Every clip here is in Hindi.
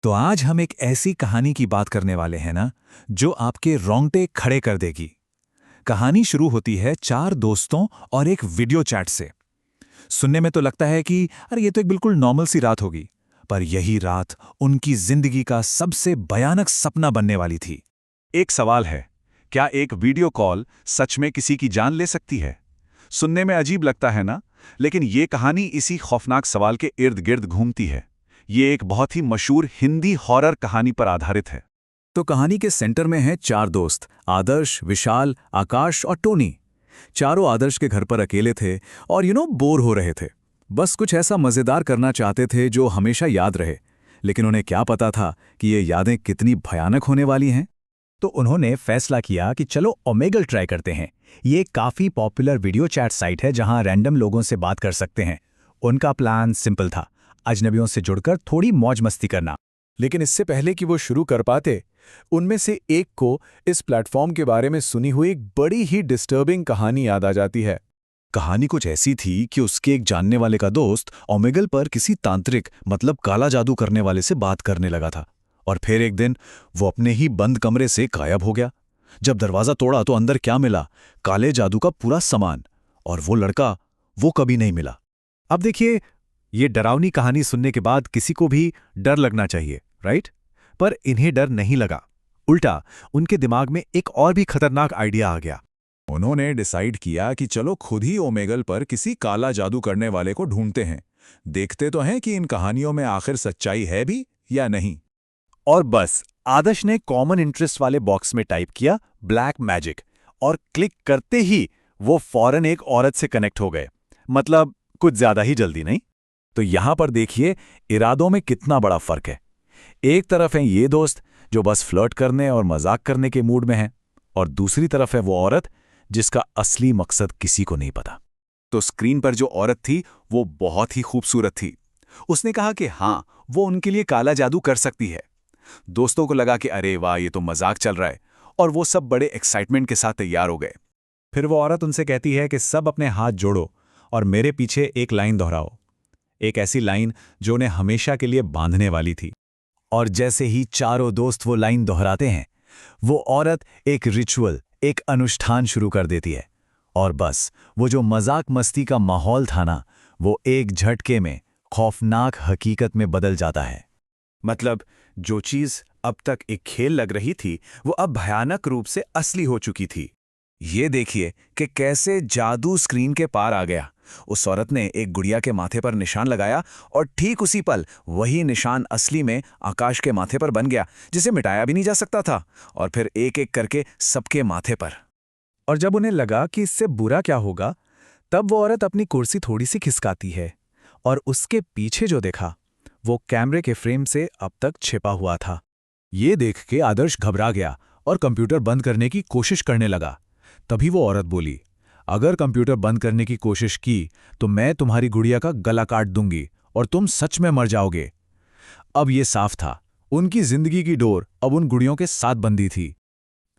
तो आज हम एक ऐसी कहानी की बात करने वाले हैं ना, जो आपके रोंगटे खड़े कर देगी। कहानी शुरू होती है चार दोस्तों और एक वीडियो चैट से। सुनने में तो लगता है कि अरे ये तो एक बिल्कुल नॉर्मल सी रात होगी, पर यही रात उनकी जिंदगी का सबसे भयानक सपना बनने वाली थी। एक सवाल है, क्या एक वीडियो कॉल सच में किसी की जान ले सकती है? सुनने में अजीब लगता है ना, लेकिन ये कहानी इसी खौफनाक सवाल के इर्द गिर्द घूमती है। ये एक बहुत ही मशहूर हिंदी हॉरर कहानी पर आधारित है। तो कहानी के सेंटर में हैं चार दोस्त, आदर्श, विशाल, आकाश और टोनी। चारों आदर्श के घर पर अकेले थे और बोर हो रहे थे। बस कुछ ऐसा मजेदार करना चाहते थे जो हमेशा याद रहे। लेकिन उन्हें क्या पता था कि ये यादें कितनी भयानक होने वाली हैं। तो उन्होंने फैसला किया कि चलो ओमेगल ट्राई करते हैं। ये काफ़ी पॉपुलर वीडियो चैट साइट है जहां रैंडम लोगों से बात कर सकते हैं। उनका प्लान सिंपल था, अजनबियों से जुड़कर थोड़ी मौज मस्ती करना। लेकिन इससे पहले कि वो शुरू कर पाते, उनमें से एक को इस प्लेटफॉर्म के बारे में सुनी हुई एक बड़ी ही डिस्टर्बिंग कहानी याद आ जाती है। कहानी कुछ ऐसी थी कि उसके एक जानने वाले का दोस्त ओमेगल पर किसी तांत्रिक मतलब काला जादू करने वाले से बात करने लगा था, और फिर एक दिन वो अपने ही बंद कमरे से गायब हो गया। जब दरवाजा तोड़ा तो अंदर क्या मिला? काले जादू का पूरा सामान। और वो लड़का, वो कभी नहीं मिला। अब देखिए, ये डरावनी कहानी सुनने के बाद किसी को भी डर लगना चाहिए, राइट? पर इन्हें डर नहीं लगा। उल्टा उनके दिमाग में एक और भी खतरनाक आइडिया आ गया। उन्होंने डिसाइड किया कि चलो खुद ही ओमेगल पर किसी काला जादू करने वाले को ढूंढते हैं। देखते तो हैं कि इन कहानियों में आखिर सच्चाई है भी या नहीं। और बस आदर्श ने कॉमन इंटरेस्ट वाले बॉक्स में टाइप किया ब्लैक मैजिक, और क्लिक करते ही वो फौरन एक औरत से कनेक्ट हो गए। मतलब कुछ ज्यादा ही जल्दी नहीं? तो यहां पर देखिए इरादों में कितना बड़ा फर्क है। एक तरफ हैं ये दोस्त जो बस फ्लर्ट करने और मजाक करने के मूड में हैं, और दूसरी तरफ है वो औरत जिसका असली मकसद किसी को नहीं पता। तो स्क्रीन पर जो औरत थी वो बहुत ही खूबसूरत थी। उसने कहा कि हाँ, वो उनके लिए काला जादू कर सकती है। दोस्तों को लगा कि अरे वाह, ये तो मजाक चल रहा है, और वो सब बड़े एक्साइटमेंट के साथ तैयार हो गए। फिर वो औरत उनसे कहती है कि सब अपने हाथ जोड़ो और मेरे पीछे एक लाइन दोहराओ। एक ऐसी लाइन जो उन्हें हमेशा के लिए बांधने वाली थी। और जैसे ही चारों दोस्त वो लाइन दोहराते हैं, वो औरत एक रिचुअल, एक अनुष्ठान शुरू कर देती है। और बस वो जो मजाक मस्ती का माहौल था ना, वो एक झटके में खौफनाक हकीकत में बदल जाता है। मतलब जो चीज अब तक एक खेल लग रही थी, वो अब भयानक रूप से असली हो चुकी थी। ये देखिए कि कैसे जादू स्क्रीन के पार आ गया। उस औरत ने एक गुड़िया के माथे पर निशान लगाया, और ठीक उसी पल वही निशान असली में आकाश के माथे पर बन गया, जिसे मिटाया भी नहीं जा सकता था। और फिर एक एक करके सबके माथे पर। और जब उन्हें लगा कि इससे बुरा क्या होगा, तब वो औरत अपनी कुर्सी थोड़ी सी खिसकाती है, और उसके पीछे जो देखा वो कैमरे के फ्रेम से अब तक छिपा हुआ था। ये देख के आदर्श घबरा गया और कंप्यूटर बंद करने की कोशिश करने लगा। तभी वो औरत बोली, अगर कंप्यूटर बंद करने की कोशिश की तो मैं तुम्हारी गुड़िया का गला काट दूंगी और तुम सच में मर जाओगे। अब ये साफ था, उनकी जिंदगी की डोर अब उन गुड़ियों के साथ बंधी थी।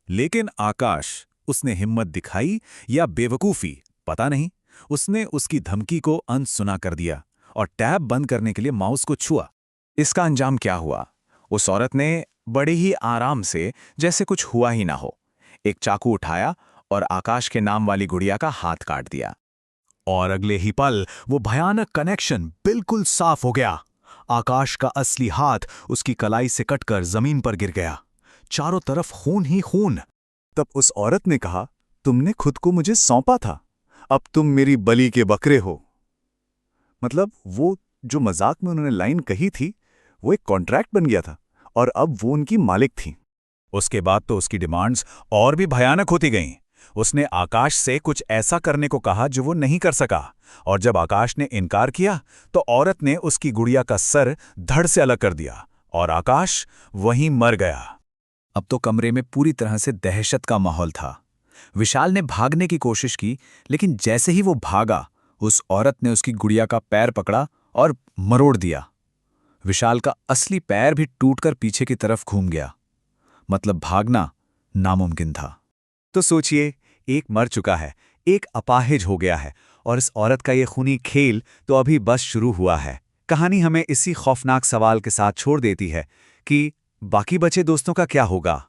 लेकिन आकाश, उसने हिम्मत दिखाई या बेवकूफी पता नहीं, उसने उसकी धमकी को अनसुना कर दिया और टैब बंद करने के लिए माउस को छुआ। इसका अंजाम क्या हुआ? उस औरत ने बड़े ही आराम से, जैसे कुछ हुआ ही ना हो, एक चाकू उठाया और आकाश के नाम वाली गुड़िया का हाथ काट दिया। और अगले ही पल वो भयानक कनेक्शन बिल्कुल साफ हो गया। आकाश का असली हाथ उसकी कलाई से कटकर जमीन पर गिर गया। चारों तरफ खून ही खून। तब उस औरत ने कहा, तुमने खुद को मुझे सौंपा था, अब तुम मेरी बलि के बकरे हो। मतलब वो जो मजाक में उन्होंने लाइन कही थी, वो एक कॉन्ट्रैक्ट बन गया था, और अब वो उनकी मालिक थी। उसके बाद तो उसकी डिमांड्स और भी भयानक होती गईं। उसने आकाश से कुछ ऐसा करने को कहा जो वो नहीं कर सका, और जब आकाश ने इनकार किया तो औरत ने उसकी गुड़िया का सर धड़ से अलग कर दिया, और आकाश वहीं मर गया। अब तो कमरे में पूरी तरह से दहशत का माहौल था। विशाल ने भागने की कोशिश की, लेकिन जैसे ही वो भागा, उस औरत ने उसकी गुड़िया का पैर पकड़ा और मरोड़ दिया। विशाल का असली पैर भी टूटकर पीछे की तरफ घूम गया। मतलब भागना नामुमकिन था। तो सोचिए, एक मर चुका है, एक अपाहिज हो गया है, और इस औरत का ये खूनी खेल तो अभी बस शुरू हुआ है। कहानी हमें इसी खौफनाक सवाल के साथ छोड़ देती है कि बाकी बचे दोस्तों का क्या होगा।